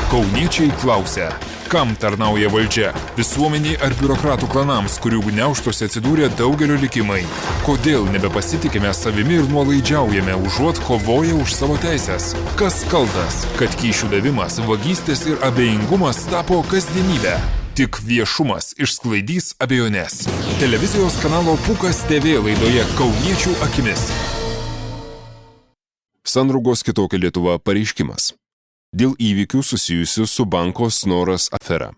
Kauniečiai klausia, kam tarnauja valdžia? Visuomeniai ar biurokratų klanams, kurių gniaužtuose atsidūrė daugelio likimai? Kodėl nebepasitikime savimi ir nuolaidžiaujame, užuot kovoję už savo teisės? Kas kaltas, kad kyšių davimas, vagystės ir abejingumas tapo kasdienybė? Tik viešumas išsklaidys abejonės. Televizijos kanalo Pukas TV laidoje Kauniečių akimis. Sandraugos kitokia Lietuva pareiškimas. Dėl įvykių susijusių su banko Snoras afera.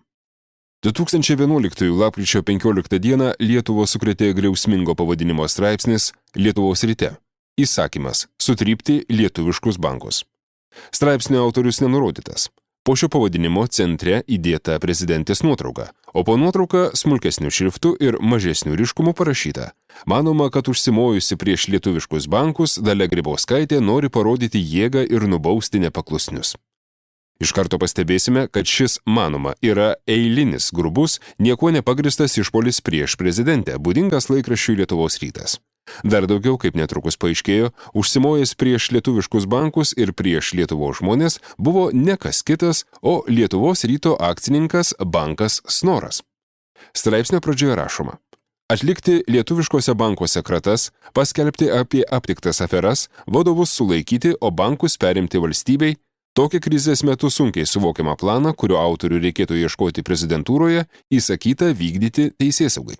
2011 lapkričio 15 dieną Lietuvą sukrėtė griausmingo pavadinimo straipsnis Lietuvos ryte. Įsakymas sutrypti lietuviškus bankus. Straipsnio autorius nenurodytas. Po šio pavadinimo centre įdėta prezidentės nuotrauka, o po nuotrauka smulkesnių šriftų ir mažesnių ryškumų parašyta. Manoma, kad užsimojusi prieš lietuviškus bankus Dalia Grybauskaitė nori parodyti jėgą ir nubausti nepaklusnius. Iš karto pastebėsime, kad šis, manoma, yra eilinis grubus, niekuo nepagristas išpuolis prieš prezidentę, būdingas laikraščiui Lietuvos rytas. Dar daugiau, kaip netrukus paaiškėjo, užsimojęs prieš lietuviškus bankus ir prieš Lietuvos žmonės buvo ne kas kitas, o Lietuvos ryto akcininkas bankas Snoras. Straipsnio pradžioje rašoma: atlikti lietuviškose bankuose kratas, paskelbti apie aptiktas aferas, vadovus sulaikyti, o bankus perimti valstybei. Tokį krizės metu sunkiai suvokiamą planą, kurio autorių reikėtų ieškoti prezidentūroje, įsakyta vykdyti teisėsaugai.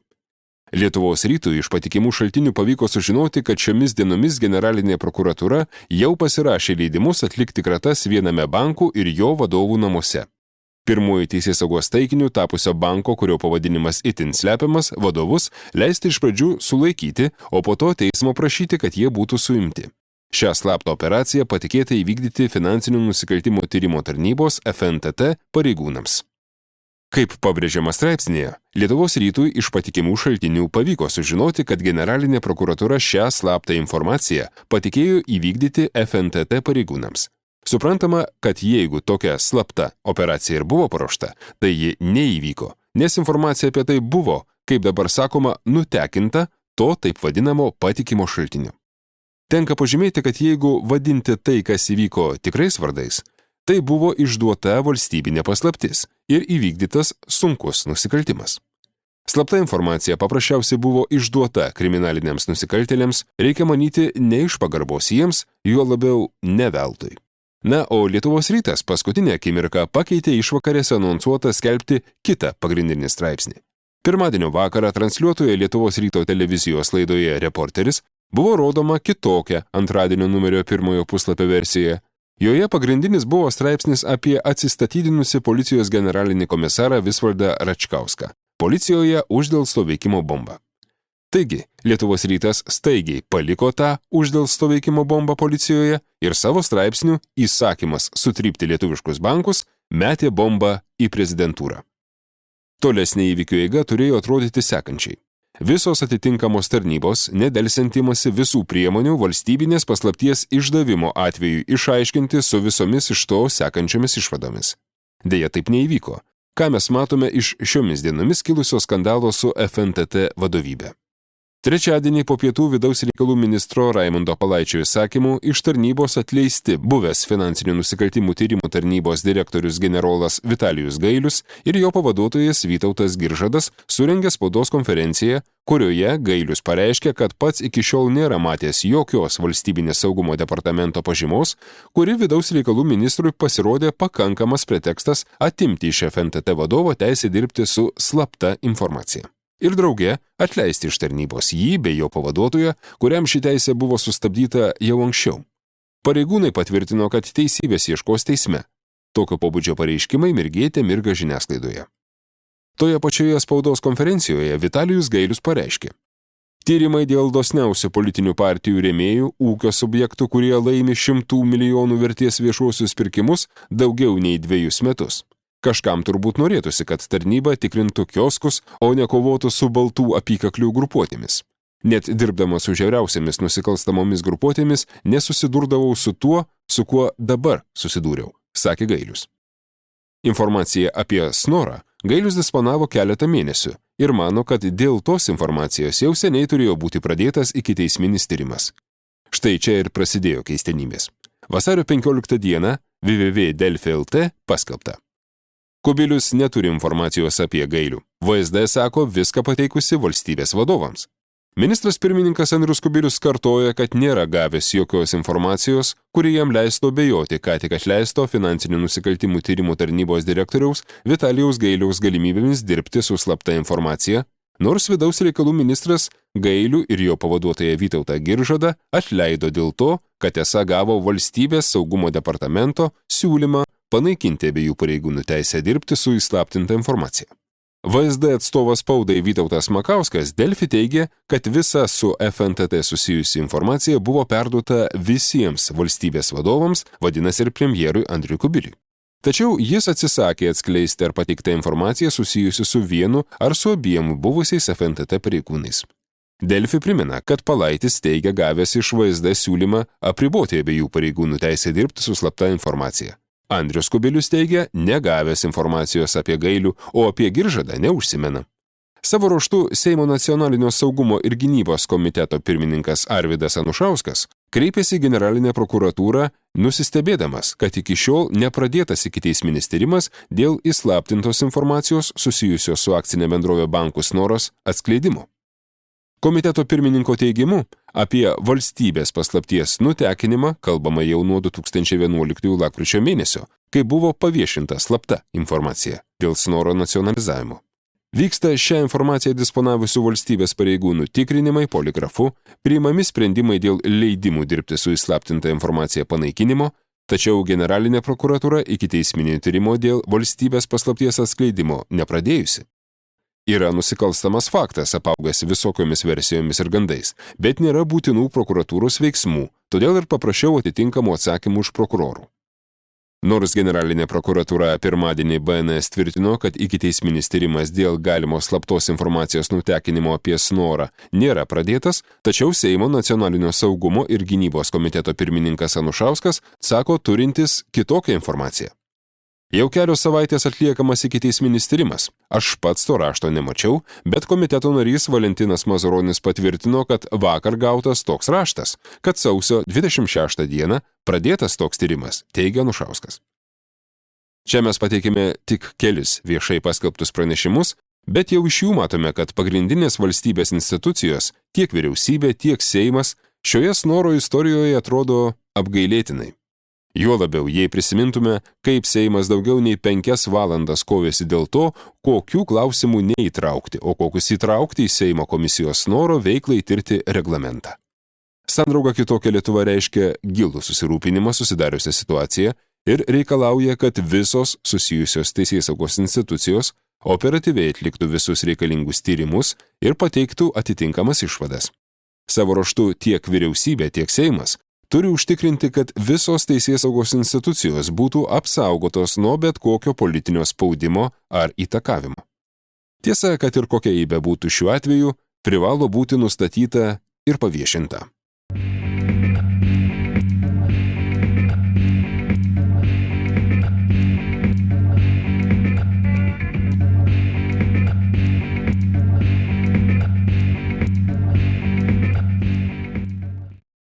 Lietuvos rytui iš patikimų šaltinių pavyko sužinoti, kad šiomis dienomis generalinė prokuratūra jau pasirašė leidimus atlikti kratas viename bankų ir jo vadovų namuose. Pirmuoju teisėsaugos taikiniu tapusio banko, kurio pavadinimas itin slepiamas, vadovus leisti iš pradžių sulaikyti, o po to teismo prašyti, kad jie būtų suimti. Šią slaptą operaciją patikėta įvykdyti finansinių nusikaltimų tyrimo tarnybos FNTT pareigūnams. Kaip pabrėžiama straipsnėje, Lietuvos rytui iš patikimų šaltinių pavyko sužinoti, kad generalinė prokuratūra šią slaptą informaciją patikėjo įvykdyti FNTT pareigūnams. Suprantama, kad jeigu tokia slapta operacija ir buvo paruošta, tai ji neįvyko, nes informacija apie tai buvo, kaip dabar sakoma, nutekinta to taip vadinamo patikimo šaltinio. Tenka pažymėti, kad jeigu vadinti tai, kas įvyko tikrais vardais, tai buvo išduota valstybinė paslaptis ir įvykdytas sunkus nusikaltimas. Slapta informacija paprasčiausiai buvo išduota kriminaliniams nusikaltėliams, reikia manyti ne iš pagarbos jiems, juo labiau ne veltui. Na, o Lietuvos rytas paskutinę akimirką pakeitė išvakarėse anonsuotą skelbti kitą pagrindinį straipsnį. Pirmadienio vakarą transliuotoje Lietuvos ryto televizijos laidoje Reporteris buvo rodoma kitokia antradienio numerio pirmojo puslapio versija. Joje pagrindinis buvo straipsnis apie atsistatydinusi policijos generalinį komisarą Visvaldą Račkauską. Policijoje uždelsto veikimo bombą. Taigi, Lietuvos rytas staigiai paliko tą uždelsto veikimo bombą policijoje ir savo straipsnių įsakymas sutrypti lietuviškus bankus metė bombą į prezidentūrą. Tolesnė įvykių eiga turėjo atrodyti sekančiai. Visos atitinkamos tarnybos nedelsiant imasi visų priemonių valstybinės paslapties išdavimo atveju išaiškinti su visomis iš to sekančiomis išvadomis. Deja, taip neįvyko, ką mes matome iš šiomis dienomis kilusio skandalo su FNTT vadovybė. Trečiadienį po pietų vidaus reikalų ministro Raimundo Palaičio įsakymu iš tarnybos atleisti buvęs finansinių nusikaltimų tyrimų tarnybos direktorius generolas Vitalijus Gailius ir jo pavaduotojas Vytautas Giržadas surengė spaudos konferenciją, kurioje Gailius pareiškė, kad pats iki šiol nėra matęs jokios valstybinės saugumo departamento pažymos, kuri vidaus reikalų ministrui pasirodė pakankamas pretekstas atimti iš FNTT vadovo teisę dirbti su slapta informacija. Ir drauge atleisti iš tarnybos jį bei jo pavaduotoją, kuriam ši teisė buvo sustabdyta jau anksčiau. Pareigūnai patvirtino, kad teisybės ieškos teisme. Tokio pobūdžio pareiškimai mirga žiniasklaidoje. Toje pačioje spaudos konferencijoje Vitalijus Gailius pareiškė: tyrimai dėl dosniausių politinių partijų rėmėjų, ūkio subjektų, kurie laimi 100 milijonų vertės viešuosius pirkimus daugiau nei 2 metus. Kažkam turbūt norėtųsi, kad tarnyba tikrintų kioskus, o ne kovotų su baltų apykaklių grupuotėmis. Net dirbdamas su žiauriausiamis nusikalstamomis grupuotėmis nesusidurdavau su tuo, su kuo dabar susidūriau, sakė Gailius. Informaciją apie Snorą Gailius disponavo keletą mėnesių ir mano, kad dėl tos informacijos jau seniai turėjo būti pradėtas ikiteisminis tyrimas. Štai čia ir prasidėjo keistenybės. Vasario 15 dieną www.delfi.lt paskelbta. Kubilius neturi informacijos apie Gailių. VSD sako viską pateikusi valstybės vadovams. Ministras pirmininkas Andrius Kubilius kartoja, kad nėra gavęs jokios informacijos, kuri jam leistų abejoti ką tik atleisto finansinių nusikaltimų tyrimų tarnybos direktoriaus Vitalijaus Gailiaus galimybėmis dirbti su slapta informacija, nors vidaus reikalų ministras Gailių ir jo pavaduotoją Vytautą Giržadą atleido dėl to, kad esą gavo valstybės saugumo departamento siūlymą panaikinti abiejų pareigūnų teisę dirbti su įslaptinta informacija. VSD atstovas spaudai Vytautas Makauskas Delfi teigė, kad visa su FNTT susijusi informacija buvo perduota visiems valstybės vadovams, vadinasi ir premjerui Andriui Kubiliui. Tačiau jis atsisakė atskleisti ar pateiktą informaciją susijusi su vienu ar su abiem buvusiais FNTT pareigūnais. Delfi primena, kad Palaitis teigia gavęs iš VSD siūlymą apriboti abiejų pareigūnų teisę dirbti su slapta informacija. Andrius Kubilius teigia, negavęs informacijos apie Gailių, o apie Giržadą neužsimena. Savo ruožtu Seimo nacionalinio saugumo ir gynybos komiteto pirmininkas Arvydas Anušauskas kreipėsi į generalinę prokuratūrą, nusistebėdamas, kad iki šiol nepradėtas ikiteisminis tyrimas dėl įslaptintos informacijos susijusios su akcinė bendrovė Bankų Snoras atskleidimo. Komiteto pirmininko teigimu, apie valstybės paslapties nutekinimą kalbama jau nuo 2011 lapkričio mėnesio, kai buvo paviešinta slapta informacija dėl Snoro nacionalizavimo. Vyksta šią informaciją disponavusių valstybės pareigūnų tikrinimai poligrafu, priimami sprendimai dėl leidimų dirbti su įslaptinta informacija panaikinimo, tačiau generalinė prokuratūra ikiteisminio tyrimo dėl valstybės paslapties atskleidimo nepradėjusi. Yra nusikalstamas faktas, apaugęs visokiomis versijomis ir gandais, bet nėra būtinų prokuratūros veiksmų, todėl ir paprašiau atitinkamų atsakymų iš prokurorų. Nors generalinė prokuratūra pirmadienį BNS tvirtino, kad ikiteisminis tyrimas dėl galimos slaptos informacijos nutekinimo apie Snorą nėra pradėtas, tačiau Seimo nacionalinio saugumo ir gynybos komiteto pirmininkas Anušauskas sako turintis kitokią informaciją. Jau kelios savaitės atliekamas ikiteisminis tyrimas. Aš pats to rašto nemačiau, bet komiteto narys Valentinas Mazuronis patvirtino, kad vakar gautas toks raštas, kad sausio 26 dieną pradėtas toks tyrimas, teigia Anušauskas. Čia mes pateikime tik kelis viešai paskelbtus pranešimus, bet jau iš jų matome, kad pagrindinės valstybės institucijos, tiek vyriausybė, tiek Seimas, šioje Snoro istorijoje atrodo apgailėtinai. Juo labiau, jei prisimintume, kaip Seimas daugiau nei 5 valandas kovėsi dėl to, kokių klausimų neįtraukti, o kokius įtraukti į Seimo komisijos Snoro veiklai tirti reglamentą. Sandrauga kitokia Lietuva reiškia gilų susirūpinimą susidariusią situaciją ir reikalauja, kad visos susijusios teisėsaugos institucijos operatyviai atliktų visus reikalingus tyrimus ir pateiktų atitinkamas išvadas. Savo ruožtu tiek vyriausybė, tiek Seimas turi užtikrinti, kad visos teisėsaugos institucijos būtų apsaugotos nuo bet kokio politinio spaudimo ar įtakavimo. Tiesa, kad ir kokia jį bebūtų šiuo atveju, privalo būti nustatyta ir paviešinta.